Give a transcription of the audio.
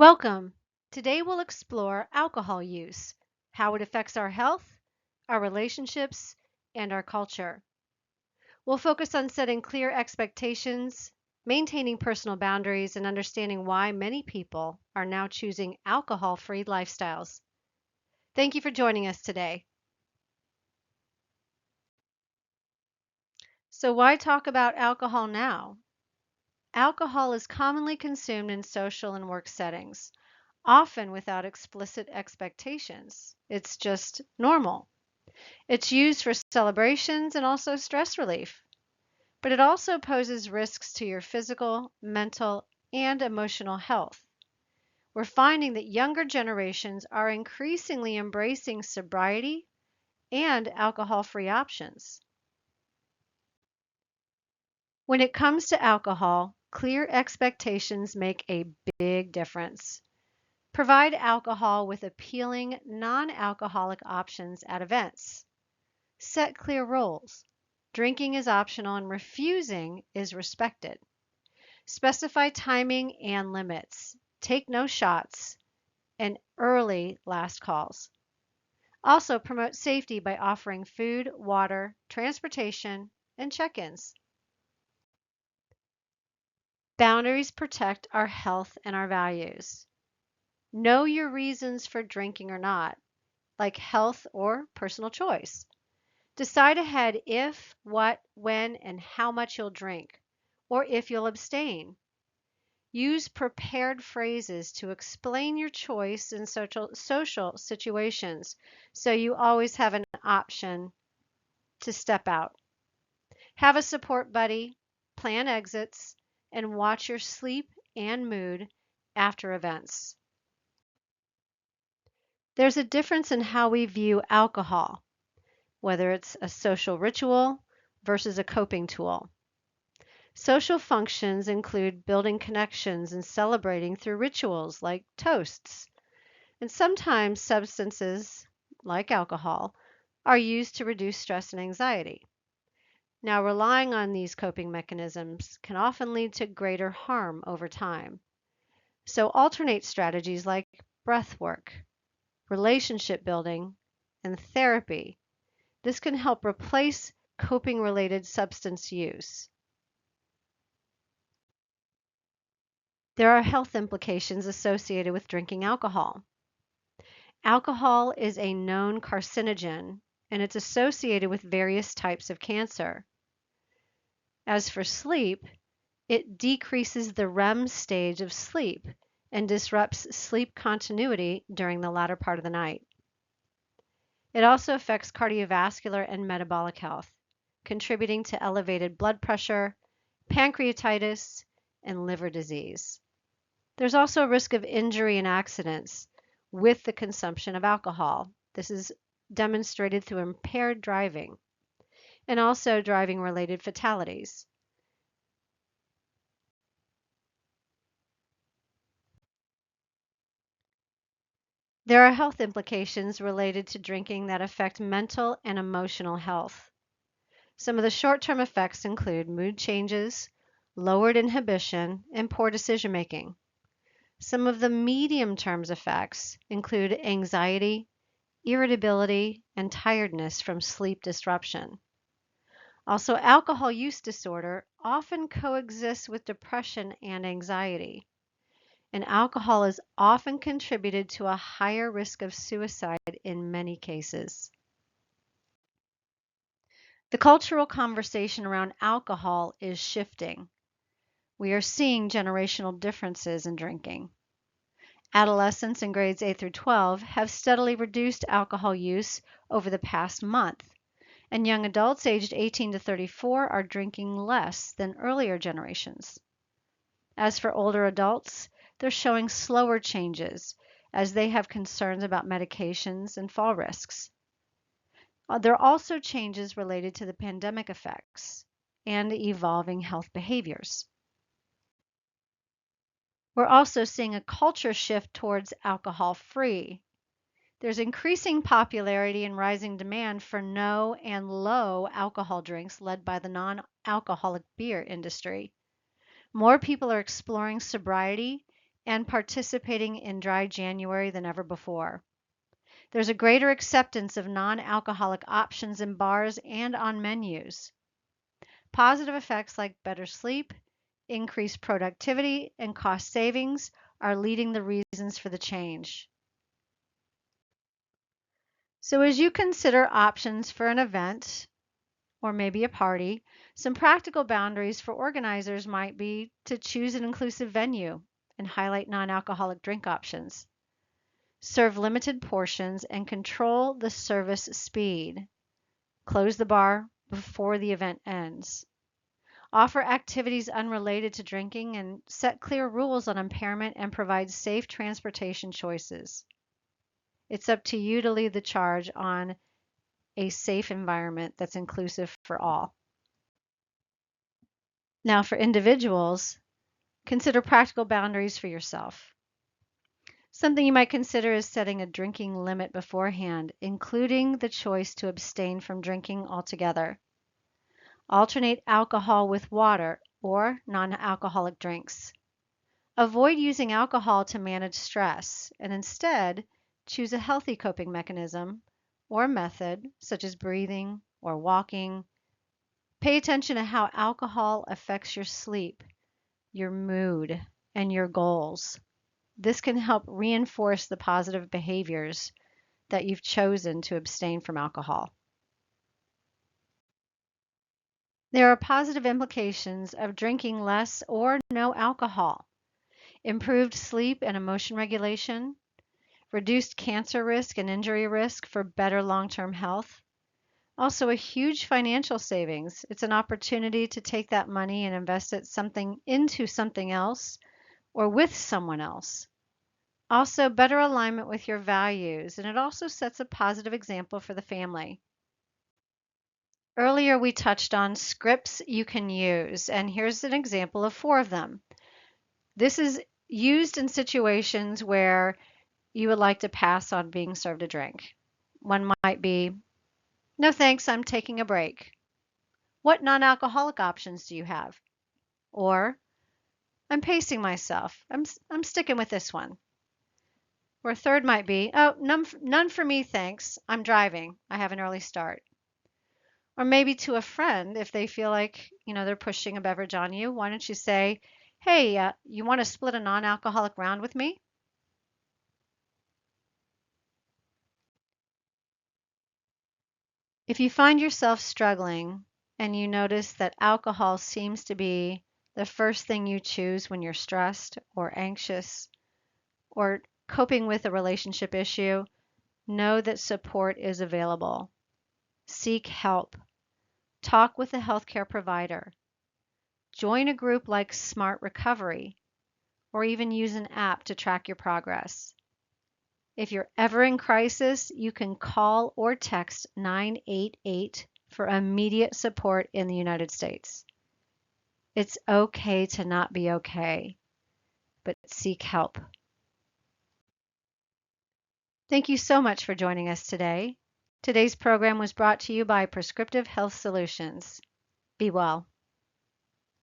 Welcome. Today we'll explore alcohol use, how it affects our health, our relationships, and our culture. We'll focus on setting clear expectations, maintaining personal boundaries, and understanding why many people are now choosing alcohol-free lifestyles. Thank you for joining us today. So why talk about alcohol now? Alcohol is commonly consumed in social and work settings, often without explicit expectations. It's just normal. It's used for celebrations and also stress relief, but it also poses risks to your physical, mental, and emotional health. We're finding that younger generations are increasingly embracing sobriety and alcohol-free options. When it comes to alcohol, clear expectations make a big difference. Provide alcohol with appealing non-alcoholic options at events. Set clear rules. Drinking is optional and refusing is respected. Specify timing and limits. Take no shots and early last calls. Also promote safety by offering food, water, transportation, and check-ins. Boundaries protect our health and our values. Know your reasons for drinking or not, like health or personal choice. Decide ahead if, what, when, and how much you'll drink, or if you'll abstain. Use prepared phrases to explain your choice in social situations so you always have an option to step out. Have a support buddy, plan exits, and watch your sleep and mood after events. There's a difference in how we view alcohol, whether it's a social ritual versus a coping tool. Social functions include building connections and celebrating through rituals like toasts. And sometimes substances, like alcohol, are used to reduce stress and anxiety. Now, relying on these coping mechanisms can often lead to greater harm over time. So alternate strategies like breath work, relationship building, and therapy. This can help replace coping-related substance use. There are health implications associated with drinking alcohol. Alcohol is a known carcinogen, and it's associated with various types of cancer. As for sleep, it decreases the REM stage of sleep and disrupts sleep continuity during the latter part of the night. It also affects cardiovascular and metabolic health, contributing to elevated blood pressure, pancreatitis, and liver disease. There's also a risk of injury and accidents with the consumption of alcohol. This is demonstrated through impaired driving and also driving-related fatalities. There are health implications related to drinking that affect mental and emotional health. Some of the short-term effects include mood changes, lowered inhibition, and poor decision-making. Some of the medium-term effects include anxiety, irritability, and tiredness from sleep disruption. Also, alcohol use disorder often coexists with depression and anxiety, and alcohol is often contributed to a higher risk of suicide in many cases. The cultural conversation around alcohol is shifting. We are seeing generational differences in drinking. Adolescents in grades 8 through 12 have steadily reduced alcohol use over the past month, and young adults aged 18 to 34 are drinking less than earlier generations. As for older adults, they're showing slower changes as they have concerns about medications and fall risks. There are also changes related to the pandemic effects and evolving health behaviors. We're also seeing a culture shift towards alcohol-free. There's increasing popularity and rising demand for no and low alcohol drinks led by the non-alcoholic beer industry. More people are exploring sobriety and participating in Dry January than ever before. There's a greater acceptance of non-alcoholic options in bars and on menus. Positive effects like better sleep, increased productivity, and cost savings are leading the reasons for the change. So as you consider options for an event, or maybe a party, some practical boundaries for organizers might be to choose an inclusive venue and highlight non-alcoholic drink options. Serve limited portions and control the service speed. Close the bar before the event ends. Offer activities unrelated to drinking and set clear rules on impairment and provide safe transportation choices. It's up to you to lead the charge on a safe environment that's inclusive for all. Now, for individuals, consider practical boundaries for yourself. Something you might consider is setting a drinking limit beforehand, including the choice to abstain from drinking altogether. Alternate alcohol with water or non-alcoholic drinks. Avoid using alcohol to manage stress and instead choose a healthy coping mechanism or method such as breathing or walking. Pay attention to how alcohol affects your sleep, your mood, and your goals. This can help reinforce the positive behaviors that you've chosen to abstain from alcohol. There are positive implications of drinking less or no alcohol. Improved sleep and emotion regulation, reduced cancer risk and injury risk for better long-term health. Also a huge financial savings. It's an opportunity to take that money and invest it into something else or with someone else. Also better alignment with your values, and it also sets a positive example for the family. Earlier we touched on scripts you can use, and here's an example of 4 of them. This is used in situations where you would like to pass on being served a drink. One might be, "No thanks, I'm taking a break." "What non-alcoholic options do you have?" Or, "I'm pacing myself. I'm sticking with this one." Or a third might be, "Oh, none for me, thanks. I'm driving. I have an early start." Or maybe to a friend, if they feel like, they're pushing a beverage on you, why don't you say, "Hey, you want to split a non-alcoholic round with me?" If you find yourself struggling and you notice that alcohol seems to be the first thing you choose when you're stressed or anxious or coping with a relationship issue, know that support is available. Seek help. Talk with a healthcare provider. Join a group like Smart Recovery, or even use an app to track your progress. If you're ever in crisis, you can call or text 988 for immediate support in the United States. It's okay to not be okay, but seek help. Thank you so much for joining us today. Today's program was brought to you by Prescriptive Health Solutions. Be well.